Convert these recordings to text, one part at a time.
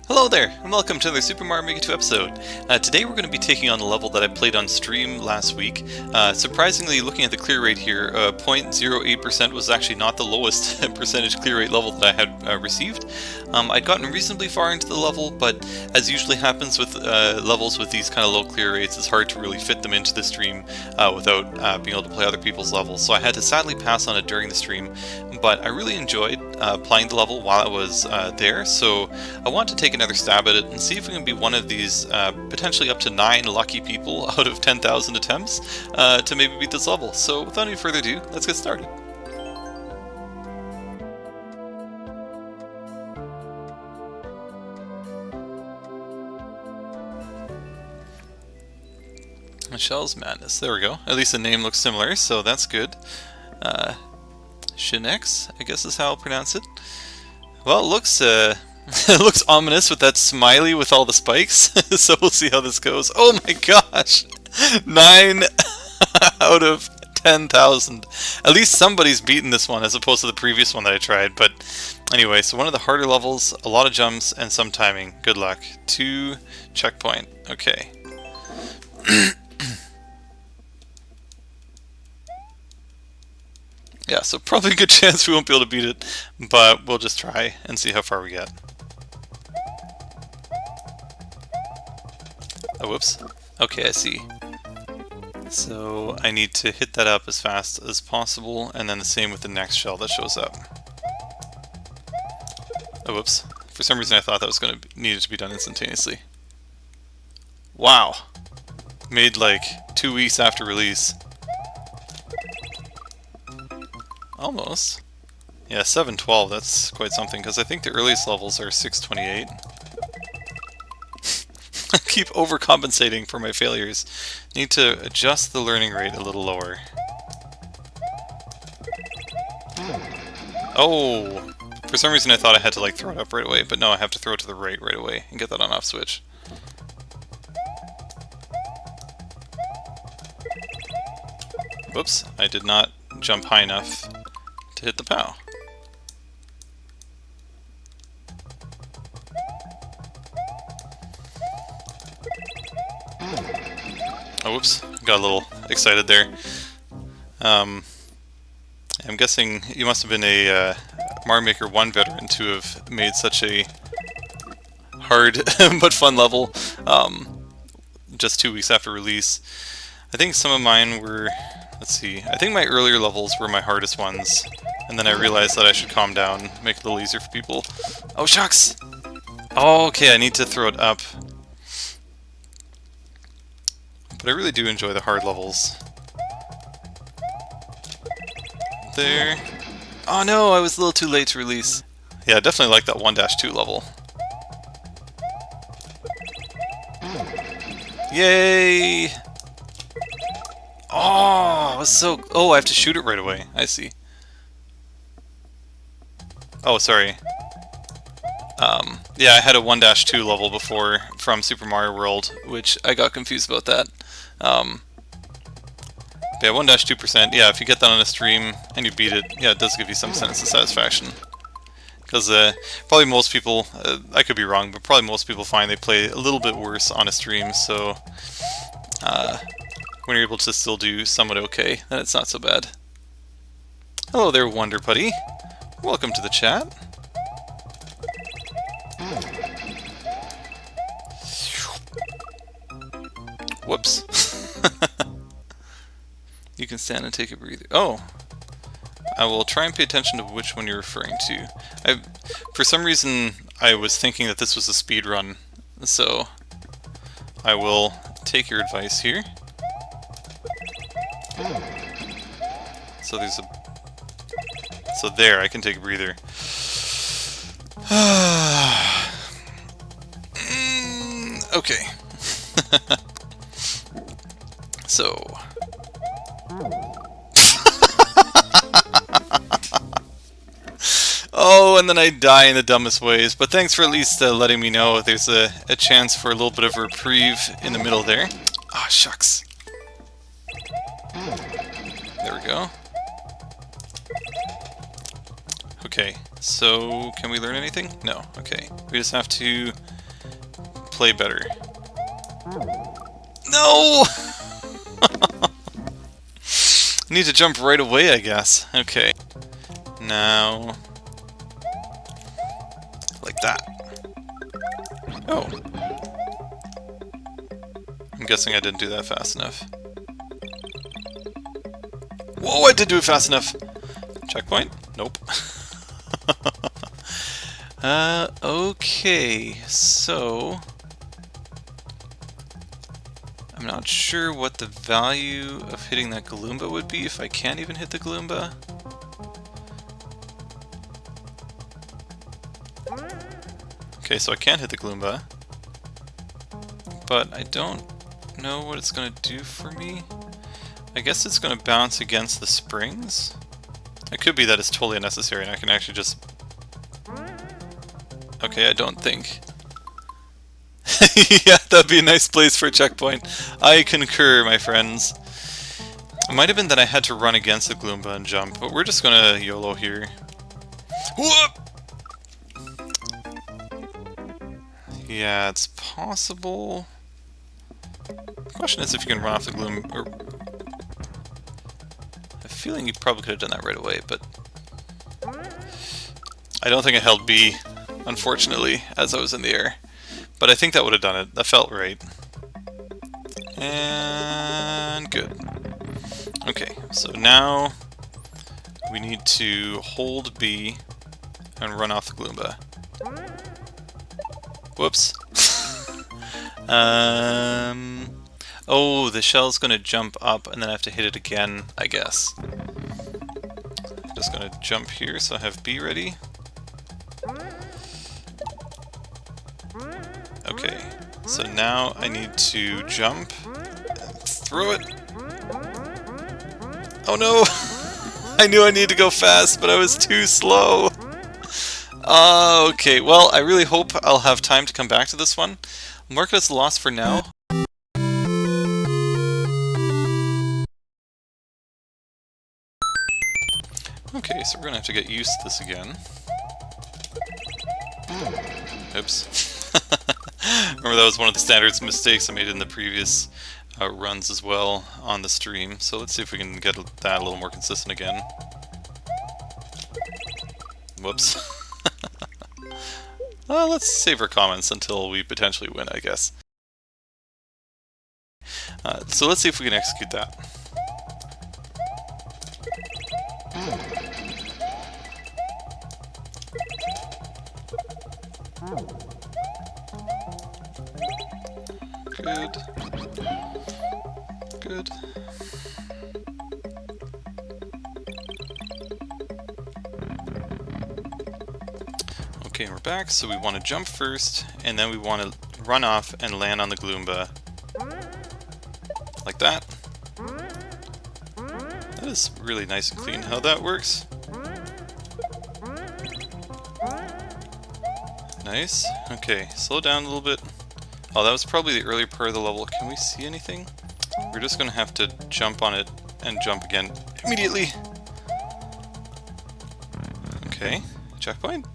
Hello there, and welcome to another Super Mario Maker 2 episode. Today we're going to be taking on a level that I played on stream last week. Surprisingly, looking at the clear rate here, 0.08% was actually not the lowest percentage clear rate level that I had received. I'd gotten reasonably far into the level, but as usually happens with levels with these kind of low clear rates, it's hard to really fit them into the stream without being able to play other people's levels. So I had to sadly pass on it during the stream, but I really enjoyed playing the level while I was there, so I want to take another stab at it and see if we can be one of these potentially up to 9 lucky people out of 10,000 attempts to maybe beat this level. So without any further ado, let's get started. Michelle's Madness, there we go. At least the name looks similar, so that's good. Shinexx, I guess is how I'll pronounce it. Well, it looks it looks ominous with that smiley with all the spikes, so we'll see how this goes. Oh my gosh! 9 out of 10,000. At least somebody's beaten this one as opposed to the previous one that I tried. But anyway, so one of the harder levels, a lot of jumps, and some timing. Good luck. 2 checkpoint. Okay. Yeah, so probably a good chance we won't be able to beat it, but we'll just try and see how far we get. Oh, whoops. Okay, I see. So I need to hit that up as fast as possible, and then the same with the next shell that shows up. Oh, whoops. For some reason I thought that was going to needed to be done instantaneously. Wow. Made like 2 weeks after release. Almost. Yeah, 712, that's quite something, because I think the earliest levels are 628. I keep overcompensating for my failures. Need to adjust the learning rate a little lower. Oh! For some reason I thought I had to like throw it up right away, but no, I have to throw it to the right away and get that on off switch. Whoops, I did not jump high enough to hit the POW. Oh, whoops. Got a little excited there. I'm guessing you must have been a Mario Maker 1 veteran to have made such a hard but fun level just 2 weeks after release. I think some of mine were... Let's see. I think my earlier levels were my hardest ones, and then I realized that I should calm down, make it a little easier for people. Oh, shucks! Oh, okay, I need to throw it up. But I really do enjoy the hard levels. There. Oh no, I was a little too late to release. Yeah, I definitely like that 1-2 level. Yay! Oh, it was so... Oh, I have to shoot it right away. I see. Oh, sorry. Yeah, I had a 1-2 level before from Super Mario World, which I got confused about that. Yeah, 1-2%. Yeah, if you get that on a stream and you beat it, yeah, it does give you some sense of satisfaction. Because probably most people, I could be wrong, but probably most people find they play a little bit worse on a stream, so... when you're able to still do somewhat okay, then it's not so bad. Hello there, Wonder Putty. Welcome to the chat. Whoops. You can stand and take a breather. Oh! I will try and pay attention to which one you're referring to. For some reason, I was thinking that this was a speed run, so I will take your advice here. So there's a... So there, I can take a breather. Okay. So... Oh, and then I die in the dumbest ways. But thanks for at least letting me know there's a chance for a little bit of a reprieve in the middle there. Ah, shucks. There we go. Okay, so can we learn anything? No, okay. We just have to play better. No! I need to jump right away, I guess. Okay. Now... like that. Oh. I'm guessing I didn't do that fast enough. Whoa, I did do it fast enough! Checkpoint? Nope. Okay, so... I'm not sure what the value of hitting that Galloomba would be if I can't even hit the Galloomba. Okay, so I can't hit the Galloomba. But I don't know what it's going to do for me. I guess it's going to bounce against the springs. It could be that it's totally unnecessary and I can actually just... Okay, I don't think. Yeah, that'd be a nice place for a checkpoint. I concur, my friends. It might have been that I had to run against the Galloomba and jump, but we're just gonna YOLO here. Whoop! Yeah, it's possible. The question is if you can run off the Galloomba. Or... I have a feeling you probably could have done that right away, but... I don't think I held B, unfortunately, as I was in the air. But I think that would have done it. That felt right. And good. Okay, so now we need to hold B and run off the Galloomba. Whoops. Oh, the shell's gonna jump up and then I have to hit it again, I guess. Just gonna jump here so I have B ready. Okay, so now I need to jump and throw it. Oh no! I knew I needed to go fast, but I was too slow. Okay, well, I really hope I'll have time to come back to this one. Mark it as a loss for now. Okay, so we're gonna have to get used to this again. Oops. Remember that was one of the standards mistakes I made in the previous runs as well on the stream. So let's see if we can get that a little more consistent again. Whoops. Let's save our comments until we potentially win, I guess. So let's see if we can execute that. Good. Good. Okay, we're back, so we want to jump first, and then we want to run off and land on the Galloomba. Like that. That is really nice and clean how that works. Nice. Okay, slow down a little bit. Oh, that was probably the earlier part of the level. Can we see anything? We're just gonna have to jump on it and jump again immediately. Okay, checkpoint.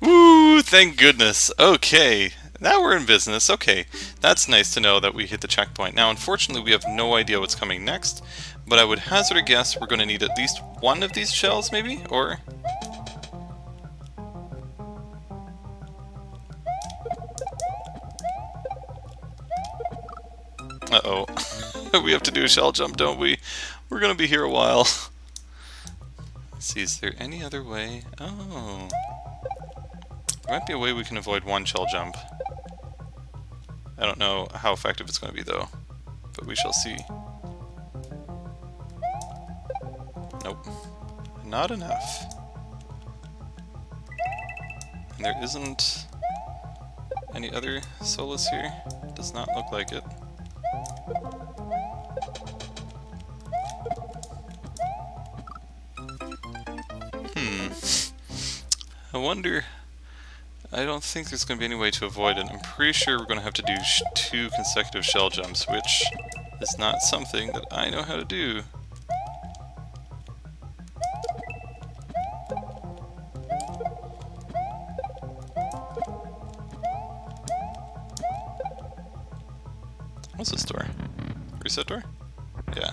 Woo, thank goodness. Okay, now we're in business. Okay, that's nice to know that we hit the checkpoint. Now, unfortunately, we have no idea what's coming next, but I would hazard a guess we're gonna need at least one of these shells, maybe? Or... uh-oh. We have to do a shell jump, don't we? We're gonna be here a while. Let's see, is there any other way? Oh. There might be a way we can avoid one shell jump. I don't know how effective it's gonna be, though. But we shall see. Nope. Not enough. And there isn't any other solas here? Does not look like it. I wonder... I don't think there's going to be any way to avoid it. I'm pretty sure we're going to have to do 2 consecutive shell jumps, which is not something that I know how to do. What's this door? Reset door? Yeah.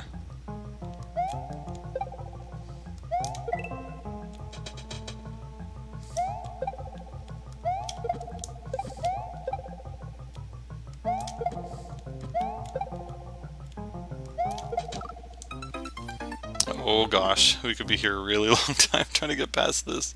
Oh gosh, we could be here a really long time trying to get past this.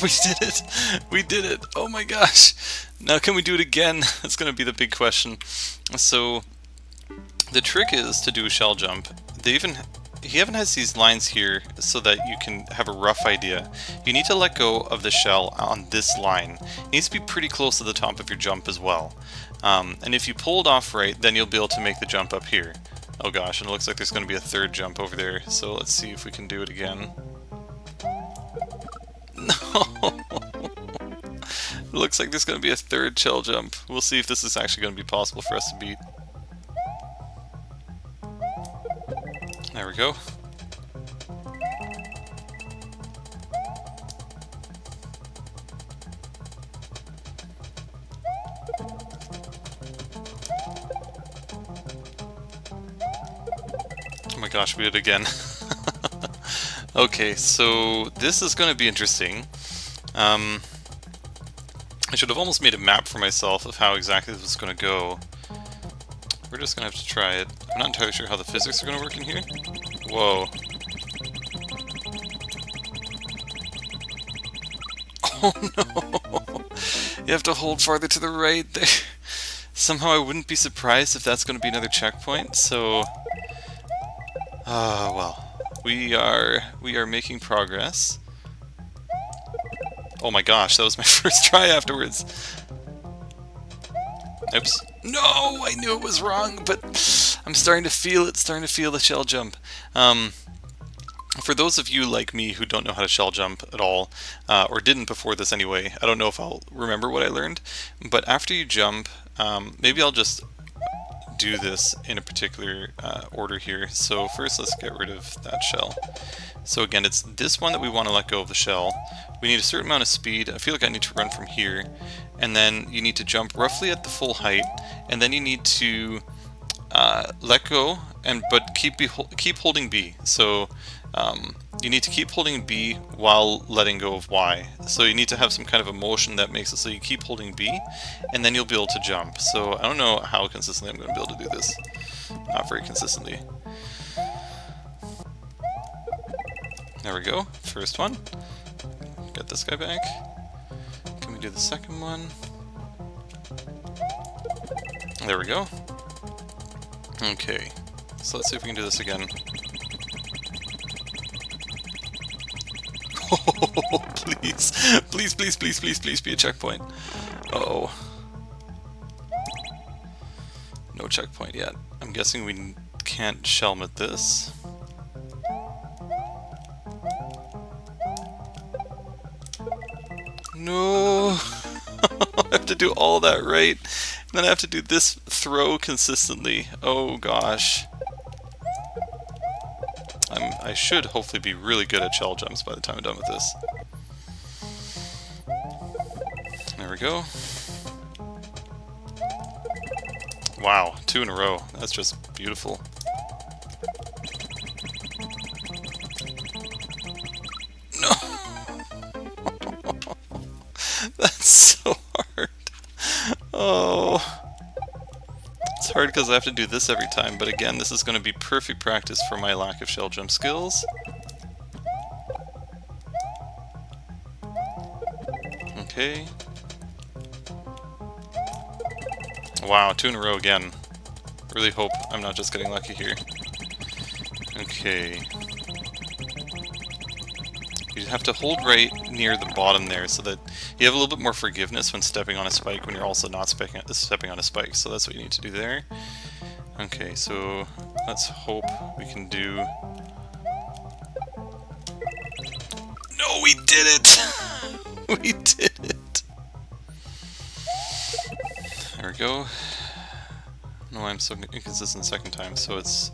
We did it! We did it! Oh my gosh! Now can we do it again? That's gonna be the big question. So, the trick is to do a shell jump. He even has these lines here so that you can have a rough idea. You need to let go of the shell on this line. It needs to be pretty close to the top of your jump as well. And if you pull it off right, then you'll be able to make the jump up here. Oh gosh, and it looks like there's going to be a third jump over there, so let's see if we can do it again. No! It looks like there's going to be a third shell jump. We'll see if this is actually going to be possible for us to beat. There we go. Oh my gosh, we did it again. Okay, so this is going to be interesting. I should have almost made a map for myself of how exactly this was going to go. We're just going to have to try it. I'm not entirely sure how the physics are going to work in here. Whoa. Oh no! You have to hold farther to the right there. Somehow I wouldn't be surprised if that's going to be another checkpoint, so... well. We are making progress. Oh my gosh, that was my first try afterwards. Oops. No, I knew it was wrong, but I'm starting to feel it, starting to feel the shell jump. For those of you like me who don't know how to shell jump at all, or didn't before this anyway, I don't know if I'll remember what I learned, but after you jump, maybe I'll just do this in a particular order here. So first let's get rid of that shell. So again, it's this one that we want to let go of the shell. We need a certain amount of speed. I feel like I need to run from here, and then you need to jump roughly at the full height, and then you need to let go, but keep holding B. So you need to keep holding B while letting go of Y. So you need to have some kind of a motion that makes it so you keep holding B, and then you'll be able to jump. So I don't know how consistently I'm going to be able to do this. Not very consistently. There we go. First one. Get this guy back. Can we do the second one? There we go. Okay. So let's see if we can do this again. Oh, please. Please, please, please, please, please be a checkpoint. Uh-oh. No checkpoint yet. I'm guessing we can't shelm at this. No! I have to do all that right. And then I have to do this throw consistently. Oh gosh. I should hopefully be really good at shell jumps by the time I'm done with this. There we go. Wow, 2 in a row. That's just beautiful. No! That's so hard. Oh. It's hard because I have to do this every time, but again, this is going to be perfect practice for my lack of shell jump skills. Okay. Wow, 2 in a row again. Really hope I'm not just getting lucky here. Okay. You have to hold right near the bottom there so that you have a little bit more forgiveness when stepping on a spike when you're also not stepping on a spike. So that's what you need to do there. Okay, so let's hope we can do did it! We did it! There we go. I don't know why I'm so inconsistent the second time. So it's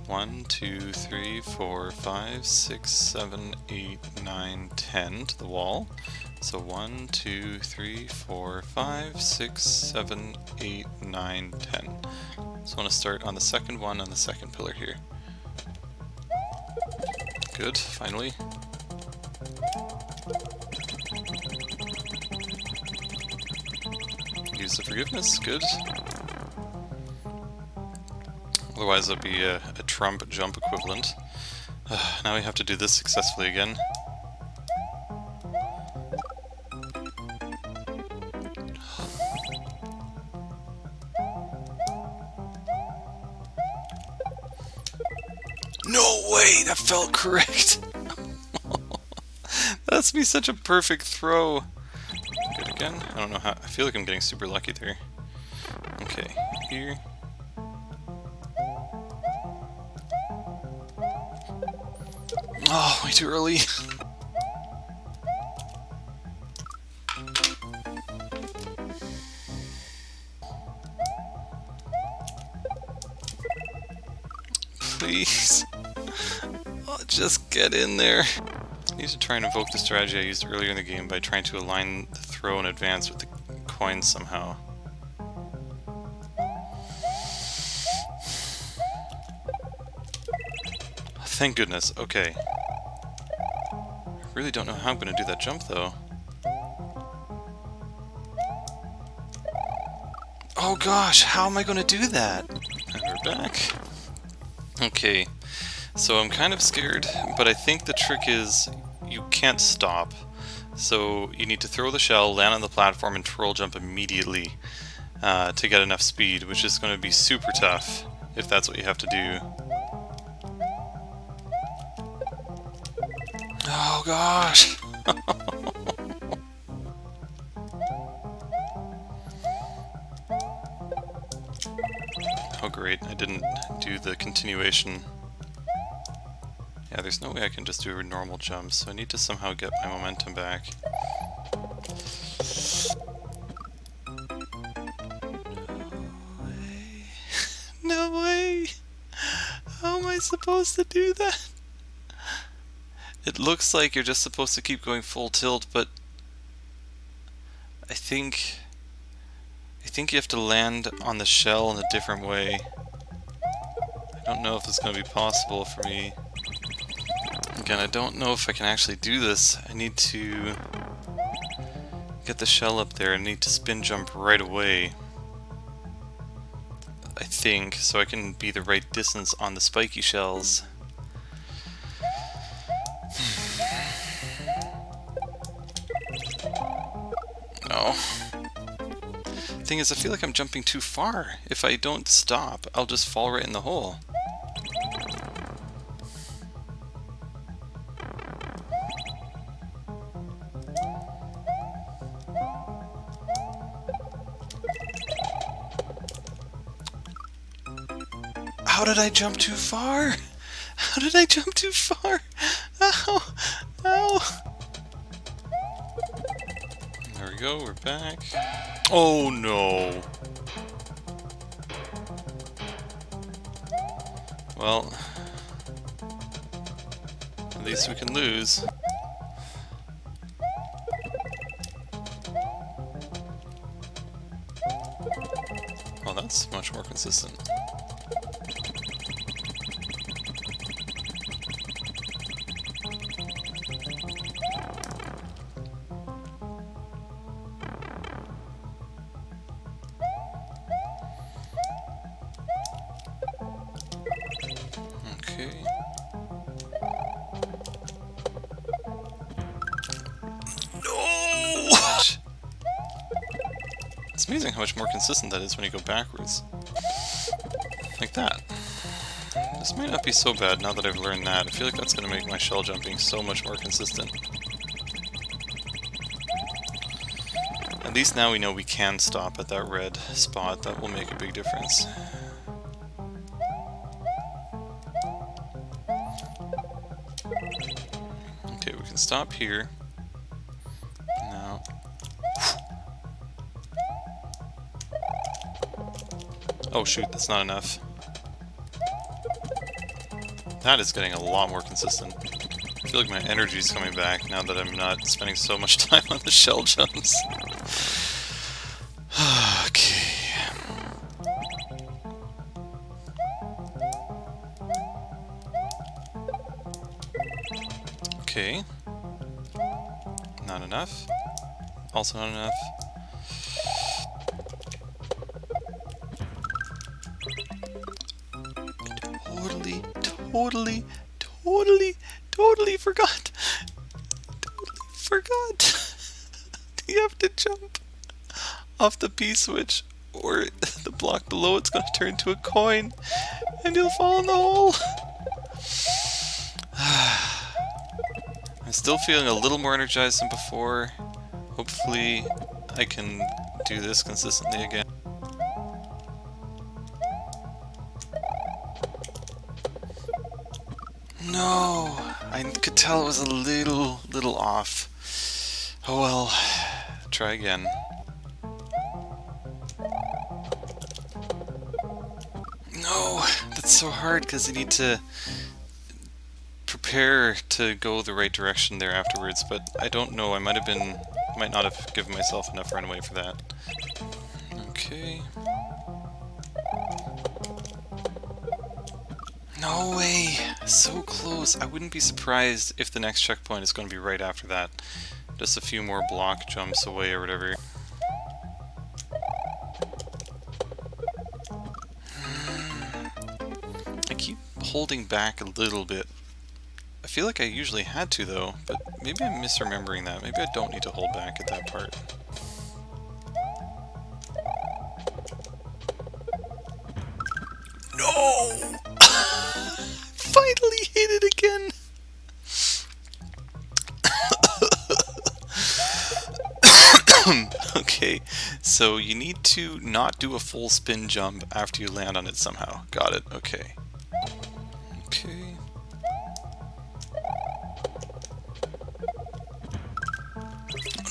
1, 2, 3, 4, 5, 6, 7, 8, 9, 10 to the wall. So 1, 2, 3, 4, 5, 6, 7, 8, 9, 10. So I want to start on the second one on the second pillar here. Good, finally. Use the forgiveness, good. Otherwise that'd be a Trump jump equivalent. Now we have to do this successfully again. No way! That felt correct! That's me such a perfect throw! Good again? I don't know how... I feel like I'm getting super lucky there. Okay, here. Oh, way too early! Please! Oh, just get in there! I need to try and invoke the strategy I used earlier in the game by trying to align the throw in advance with the coins somehow. Thank goodness, okay. I really don't know how I'm going to do that jump though. Oh gosh, how am I going to do that? And we're back. Okay, so I'm kind of scared, but I think the trick is you can't stop. So you need to throw the shell, land on the platform, and twirl jump immediately to get enough speed, which is going to be super tough if that's what you have to do. Oh gosh! Oh great, I didn't do the continuation. Yeah, there's no way I can just do a normal jump, so I need to somehow get my momentum back. No way! No way! How am I supposed to do that? It looks like you're just supposed to keep going full tilt, but I think you have to land on the shell in a different way. I don't know if it's going to be possible for me. Again, I don't know if I can actually do this. I need to get the shell up there. I need to spin jump right away, I think, so I can be the right distance on the spiky shells. No. Thing is, I feel like I'm jumping too far. If I don't stop, I'll just fall right in the hole. How did I jump too far? How did I jump too far? Ow! Ow! There we go, we're back. Oh no! Well, at least we can lose. Well, that's much more consistent. Okay. No! It's amazing how much more consistent that is when you go backwards. Like that. This might not be so bad now that I've learned that. I feel like that's going to make my shell jumping so much more consistent. At least now we know we can stop at that red spot. That will make a big difference. Okay, we can stop here. Oh shoot, that's not enough. That is getting a lot more consistent. I feel like my energy's coming back now that I'm not spending so much time on the shell jumps. Okay. Okay. Not enough. Also not enough. Totally forgot. Totally forgot. You have to jump off the P-switch, or the block below it's going to turn into a coin, and you'll fall in the hole. I'm still feeling a little more energized than before. Hopefully I can do this consistently again. No, I could tell it was a little off. Oh well, try again. No, that's so hard because you need to prepare to go the right direction there afterwards, but I don't know, I might not have given myself enough runway for that. Okay. No way! So close! I wouldn't be surprised if the next checkpoint is going to be right after that. Just a few more block jumps away or whatever. I keep holding back a little bit. I feel like I usually had to though, but maybe I'm misremembering that. Maybe I don't need to hold back at that part. No! Finally hit it again! Okay, so you need to not do a full spin jump after you land on it somehow. Got it, okay. Okay.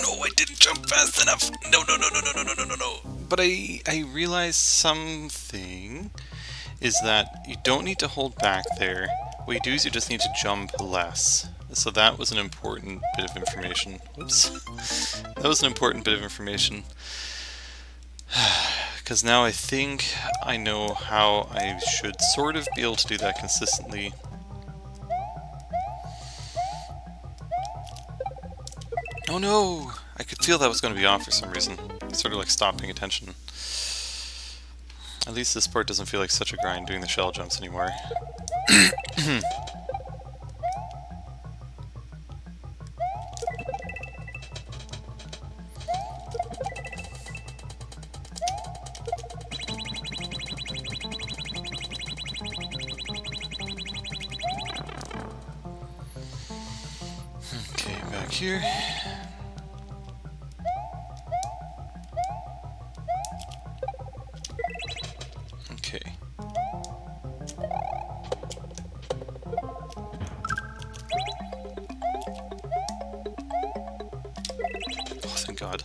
No, I didn't jump fast enough! No. But I realized something is that you don't need to hold back there. What you do is you just need to jump less. So that was an important bit of information. Whoops. That was an important bit of information. Because now I think I know how I should sort of be able to do that consistently. Oh no! I could feel that was going to be off for some reason. I sort of like stopped paying attention. At least this part doesn't feel like such a grind doing the shell jumps anymore. Okay, back here. Okay. Oh, thank God.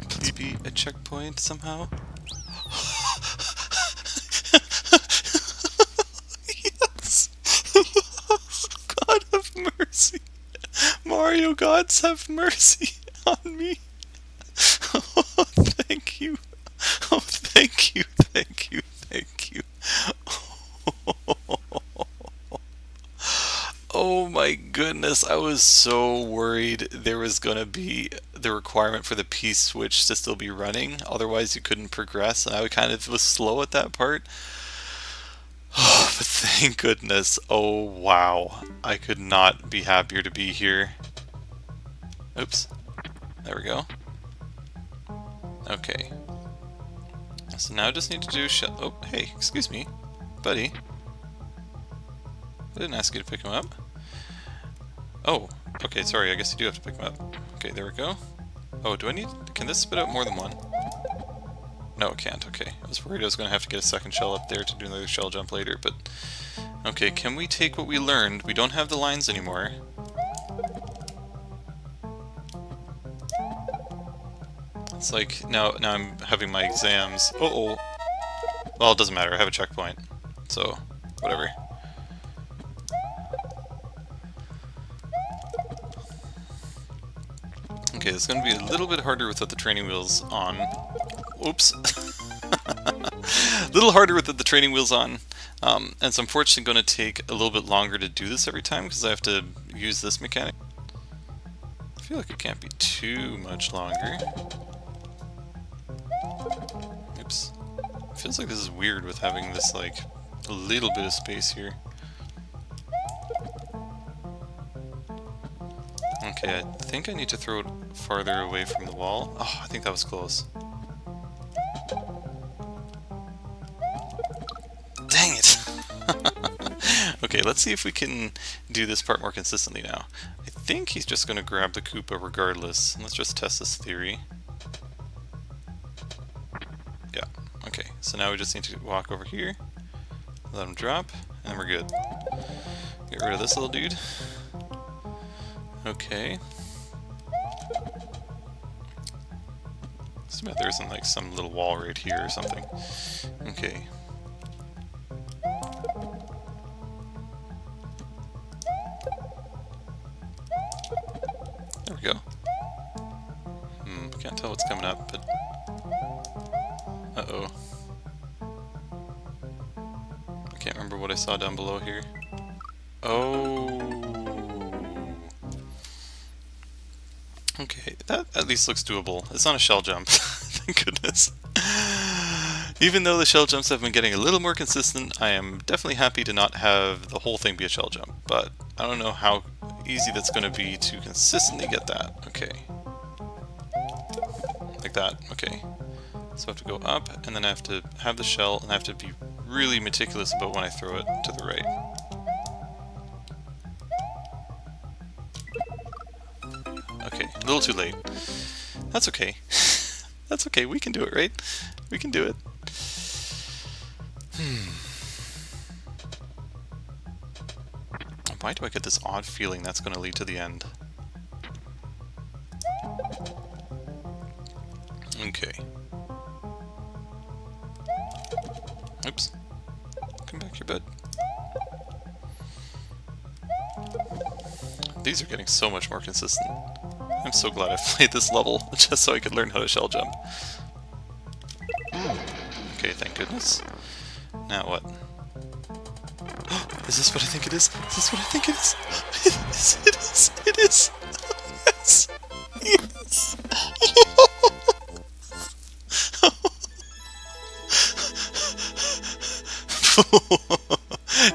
Please be a checkpoint somehow. Yes! God have mercy. Mario gods have mercy on me. Oh, thank you. Oh, thank you. Oh my goodness, I was so worried there was going to be the requirement for the P-switch to still be running, otherwise you couldn't progress, and I kind of was slow at that part. Oh, but thank goodness. Oh wow, I could not be happier to be here. Oops. There we go. Okay. So now I just need to do oh, hey, excuse me. Buddy. I didn't ask you to pick him up. Oh, okay, sorry, I guess you do have to pick him up. Okay, there we go. Oh, can this spit out more than one? No, it can't, okay. I was worried I was going to have to get a second shell up there to do another shell jump later, but... Okay, can we take what we learned? We don't have the lines anymore. It's like, now I'm having my exams. Uh-oh. Well, it doesn't matter, I have a checkpoint. So, whatever. Okay, it's going to be a little bit harder without the training wheels on. Oops. A little harder without the training wheels on. And it's unfortunately going to take a little bit longer to do this every time because I have to use this mechanic. I feel like it can't be too much longer. Oops. It feels like this is weird with having this, like, a little bit of space here. Okay, I think I need to throw it farther away from the wall. Oh, I think that was close. Dang it! Okay, let's see if we can do this part more consistently now. I think he's just going to grab the Koopa regardless. Let's just test this theory. Yeah, okay. So now we just need to walk over here, let him drop, and then we're good. Get rid of this little dude. Okay. Too bad there isn't like some little wall right here or something. Okay. There we go. Can't tell what's coming up, but... Uh-oh. I can't remember what I saw down below here. Oh. Okay, that at least looks doable. It's not a shell jump. Thank goodness. Even though the shell jumps have been getting a little more consistent, I am definitely happy to not have the whole thing be a shell jump. But I don't know how easy that's going to be to consistently get that. Okay. Like that. Okay. So I have to go up, and then I have to have the shell, and I have to be really meticulous about when I throw it to the right. Okay, a little too late. That's okay. That's okay, we can do it, right? We can do it. Why do I get this odd feeling that's going to lead to the end? Okay. Oops. Come back here, bud. These are getting so much more consistent. I'm so glad I played this level just so I could learn how to shell jump. Okay, thank goodness. Now what? Is this what I think it is? Is this what I think it is? It is! It is! Yes! Yes!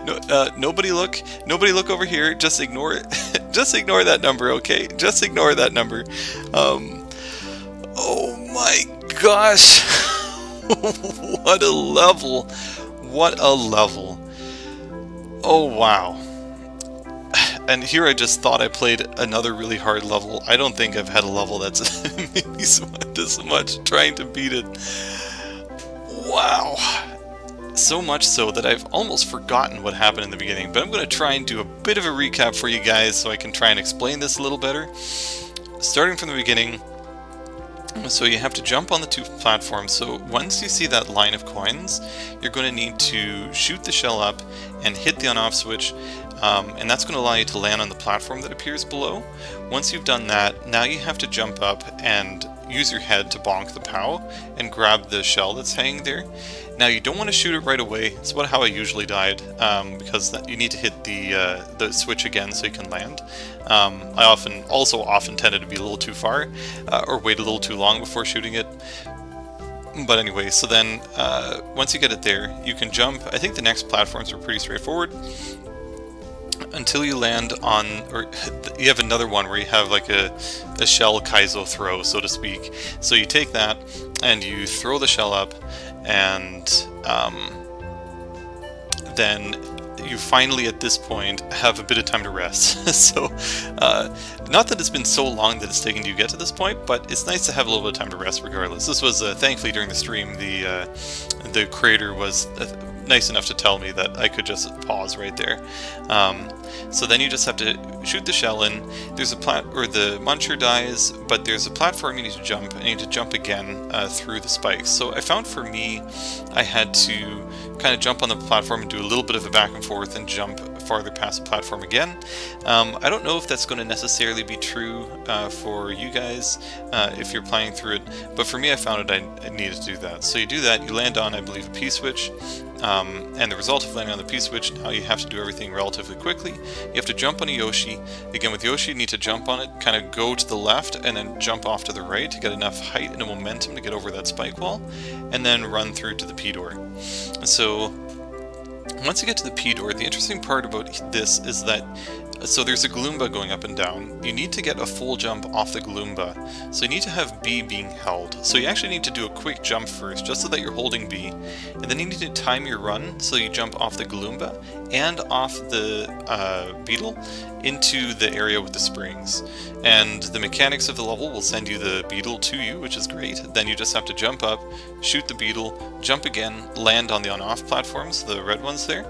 No, nobody look over here. Just ignore it. Just ignore that number, okay? Just ignore that number. Oh my gosh! What a level! What a level! Oh wow! And here I just thought I played another really hard level. I don't think I've had a level that's made me sweat this much trying to beat it. Wow! So much so that I've almost forgotten what happened in the beginning, but I'm going to try and do a bit of a recap for you guys so I can try and explain this a little better. Starting from the beginning, so you have to jump on the two platforms. So once you see that line of coins, you're going to need to shoot the shell up and hit the on-off switch, and that's going to allow you to land on the platform that appears below. Once you've done that, now you have to jump up and use your head to bonk the POW and grab the shell that's hanging there. Now you don't want to shoot it right away. It's about how I usually died, because you need to hit the switch again so you can land. I often tended to be a little too far, or wait a little too long before shooting it. But anyway, so then once you get it there, you can jump. I think the next platforms are pretty straightforward until you land on, or you have another one where you have like a shell kaizo throw, so to speak. So you take that and you throw the shell up, and then you finally at this point have a bit of time to rest. So not that it's been so long that it's taken you to get to this point, but it's nice to have a little bit of time to rest regardless. This was thankfully during the stream the creator was nice enough to tell me that I could just pause right there. So then you just have to shoot the shell in. There's a the muncher dies, but there's a platform you need to jump, and you need to jump again through the spikes. So I found for me, I had to kind of jump on the platform and do a little bit of a back and forth and jump farther past the platform again. I don't know if that's going to necessarily be true for you guys if you're playing through it, but for me I found it I needed to do that. So you do that, you land on, I believe, a P-switch, and the result of landing on the P-switch, now you have to do everything relatively quickly. You have to jump on a Yoshi. Again, with Yoshi you need to jump on it, kind of go to the left, and then jump off to the right to get enough height and a momentum to get over that spike wall, and then run through to the P-door. So once you get to the P-door, the interesting part about this is that, so there's a Galoomba going up and down. You need to get a full jump off the Galoomba. So you need to have B being held. So you actually need to do a quick jump first, just so that you're holding B. And then you need to time your run, so you jump off the Galoomba and off the beetle into the area with the springs. And the mechanics of the level will send you the beetle to you, which is great. Then you just have to jump up, shoot the beetle, jump again, land on the on-off platforms, the red ones there.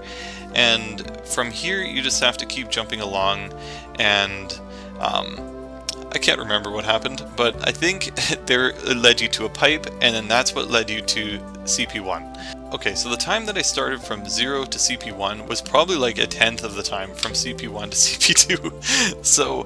And from here you just have to keep jumping along, and I can't remember what happened, but I think it led you to a pipe, and then that's what led you to CP1. Okay, so the time that I started from 0 to CP1 was probably like a tenth of the time from CP1 to CP2. So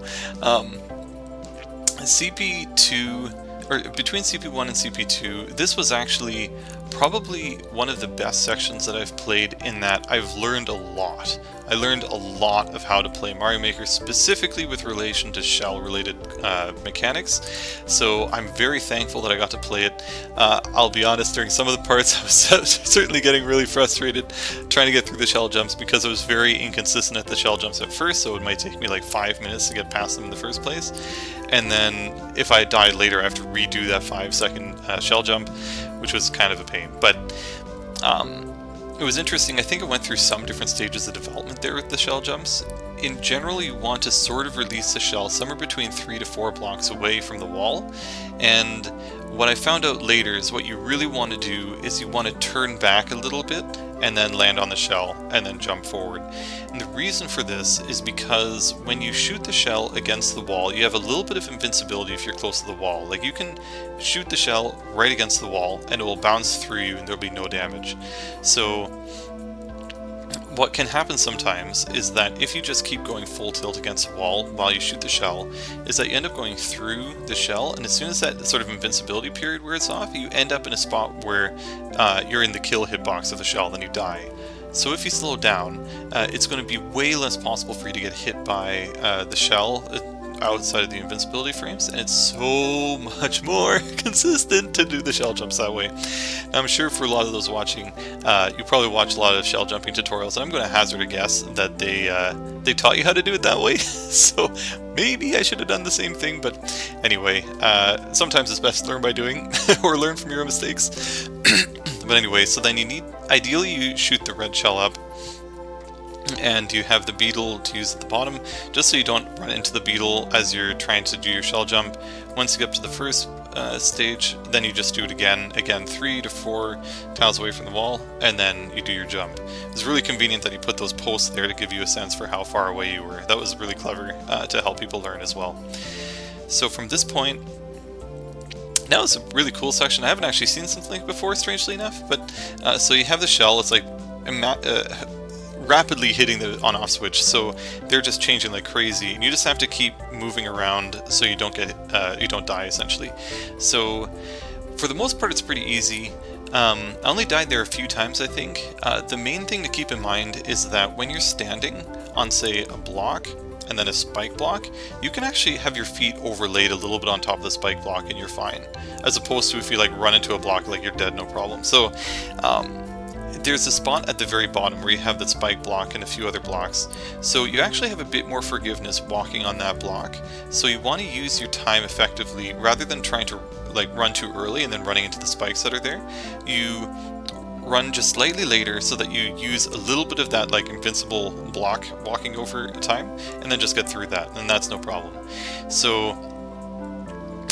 CP2, or between CP1 and CP2, this was actually probably one of the best sections that I've played, in that I've learned a lot. I learned a lot of how to play Mario Maker, specifically with relation to shell-related mechanics, so I'm very thankful that I got to play it. I'll be honest, during some of the parts I was certainly getting really frustrated trying to get through the shell jumps, because I was very inconsistent at the shell jumps at first, so it might take me like 5 minutes to get past them in the first place. And then if I died later, I have to redo that 5-second shell jump, which was kind of a pain. But it was interesting. I think it went through some different stages of development there with the shell jumps. In general, you want to sort of release the shell somewhere between 3 to 4 blocks away from the wall. And what I found out later is what you really want to do is you want to turn back a little bit and then land on the shell and then jump forward. And the reason for this is because when you shoot the shell against the wall, you have a little bit of invincibility if you're close to the wall. Like, you can shoot the shell right against the wall and it will bounce through you and there'll be no damage. So what can happen sometimes is that if you just keep going full tilt against the wall while you shoot the shell, is that you end up going through the shell, and as soon as that sort of invincibility period wears off, you end up in a spot where you're in the kill hitbox of the shell, then you die. So if you slow down, it's going to be way less possible for you to get hit by the shell outside of the invincibility frames, and it's so much more consistent to do the shell jumps that way. I'm sure for a lot of those watching, you probably watch a lot of shell jumping tutorials, and I'm going to hazard a guess that they taught you how to do it that way. So maybe I should have done the same thing, but anyway, sometimes it's best to learn by doing, or learn from your own mistakes. But anyway, so then ideally you shoot the red shell up, and you have the beetle to use at the bottom, just so you don't run into the beetle as you're trying to do your shell jump. Once you get up to the first stage, then you just do it again 3 to 4 tiles away from the wall, and then you do your jump. It's really convenient that he put those posts there to give you a sense for how far away you were. That was really clever to help people learn as well. So from this point, now it's a really cool section. I haven't actually seen something like it before, strangely enough, but so you have the shell. It's like rapidly hitting the on-off switch, so they're just changing like crazy, and you just have to keep moving around so you don't die, essentially. So for the most part, it's pretty easy. I only died there a few times, I think. The main thing to keep in mind is that when you're standing on, say, a block and then a spike block, you can actually have your feet overlaid a little bit on top of the spike block and you're fine, as opposed to if you like run into a block, like you're dead, no problem. So there's a spot at the very bottom where you have that spike block and a few other blocks, so you actually have a bit more forgiveness walking on that block. So you want to use your time effectively, rather than trying to like run too early and then running into the spikes that are there. You run just slightly later so that you use a little bit of that like invincible block walking over time, and then just get through that, and that's no problem. So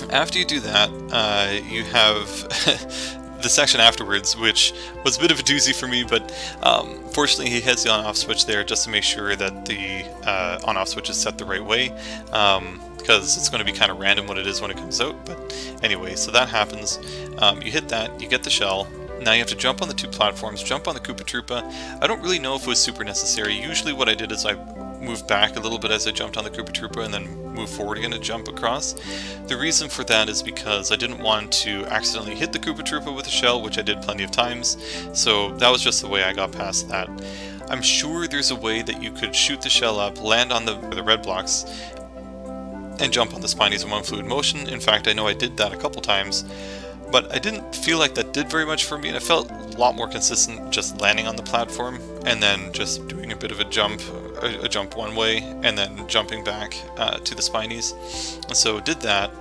after you do that, you have the section afterwards, which was a bit of a doozy for me, but fortunately he has the on-off switch there just to make sure that the on-off switch is set the right way, because it's going to be kind of random what it is when it comes out. But anyway, so that happens. You hit that, you get the shell. Now you have to jump on the two platforms, jump on the Koopa Troopa. I don't really know if it was super necessary. Usually what I did is I moved back a little bit as I jumped on the Koopa Troopa and then move forward again to jump across. The reason for that is because I didn't want to accidentally hit the Koopa Troopa with a shell, which I did plenty of times, so that was just the way I got past that. I'm sure there's a way that you could shoot the shell up, land on the red blocks, and jump on the spinies in one fluid motion. In fact, I know I did that a couple times, but I didn't feel like that did very much for me, and I felt a lot more consistent just landing on the platform and then just doing a bit of a jump one way and then jumping back to the spinies. So did that,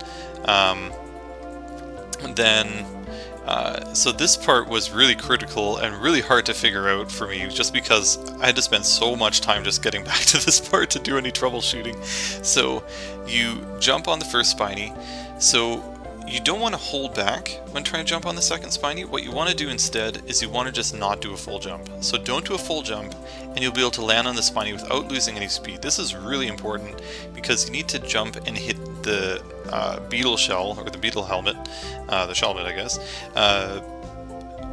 and then so this part was really critical and really hard to figure out for me, just because I had to spend so much time just getting back to this part to do any troubleshooting. So you jump on the first spiny, so you don't want to hold back when trying to jump on the second spiny. What you want to do instead is you want to just not do a full jump. So don't do a full jump, and you'll be able to land on the spiny without losing any speed. This is really important because you need to jump and hit the beetle shell, or the beetle helmet, the shell helmet I guess,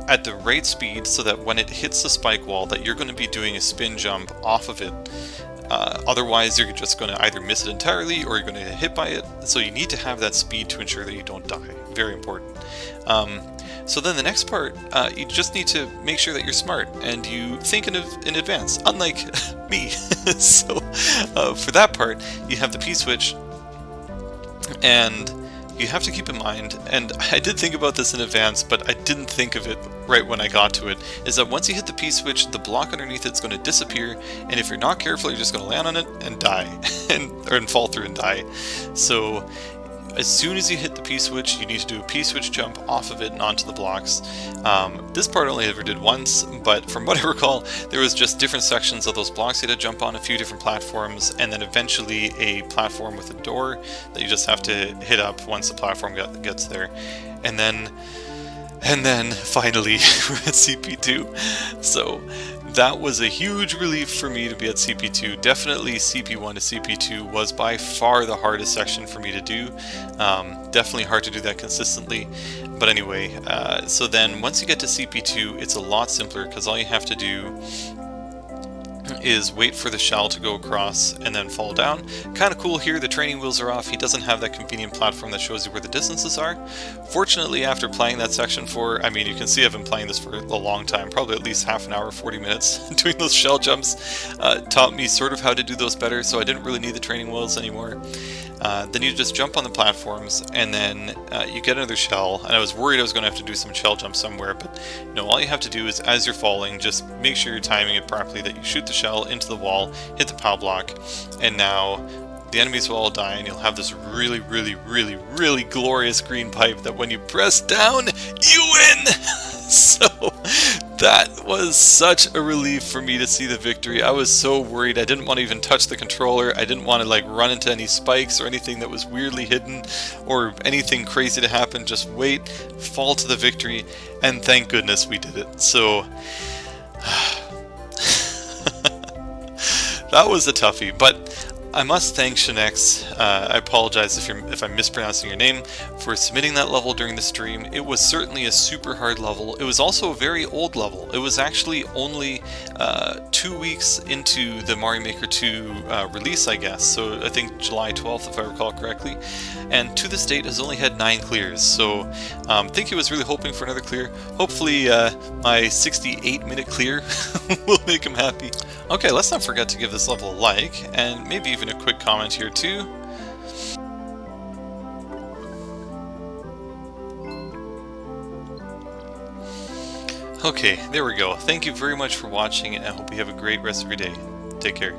at the right speed, so that when it hits the spike wall that you're going to be doing a spin jump off of it. Otherwise you're just going to either miss it entirely or you're going to get hit by it. So you need to have that speed to ensure that you don't die. Very important. So then the next part, you just need to make sure that you're smart and you think in advance, unlike me. So for that part, you have the P-switch, and you have to keep in mind, and I did think about this in advance, but I didn't think of it right when I got to it, is that once you hit the P-switch, the block underneath it's going to disappear, and if you're not careful, you're just going to land on it and die, and fall through and die. So as soon as you hit the P-switch, you need to do a P-switch jump off of it and onto the blocks. This part I only ever did once, but from what I recall, there was just different sections of those blocks you had to jump on, a few different platforms, and then eventually a platform with a door that you just have to hit up once the platform gets there. And then finally we're at CP2. So that was a huge relief for me to be at CP2. Definitely CP1 to CP2 was by far the hardest section for me to do. Definitely hard to do that consistently. But anyway, so then once you get to CP2, it's a lot simpler, because all you have to do is wait for the shell to go across and then fall down. Kind of cool here, the training wheels are off. He doesn't have that convenient platform that shows you where the distances are. Fortunately, after playing that section for, I mean, you can see I've been playing this for a long time, probably at least half an hour, 40 minutes, doing those shell jumps, taught me sort of how to do those better, so I didn't really need the training wheels anymore. Then you just jump on the platforms, and then you get another shell, and I was worried I was going to have to do some shell jumps somewhere, but no, all you have to do is, as you're falling, just make sure you're timing it properly, that you shoot the shell into the wall, hit the POW block, and now the enemies will all die, and you'll have this really, really, really, really glorious green pipe that when you press down, you win! So that was such a relief for me to see the victory. I was so worried. I didn't want to even touch the controller. I didn't want to like run into any spikes or anything that was weirdly hidden or anything crazy to happen. Just wait, fall to the victory, and thank goodness we did it. So that was a toughie, but I must thank shinexx. I apologize if I'm mispronouncing your name, for submitting that level during the stream. It was certainly a super hard level. It was also a very old level. It was actually only 2 weeks into the Mario Maker 2 release, I guess. So I think July 12th, if I recall correctly. And to this date has only had 9 clears. So I think he was really hoping for another clear. Hopefully my 68-minute clear will make him happy. Okay, let's not forget to give this level a like, and maybe even a quick comment here too. Okay, there we go. Thank you very much for watching, and I hope you have a great rest of your day. Take care.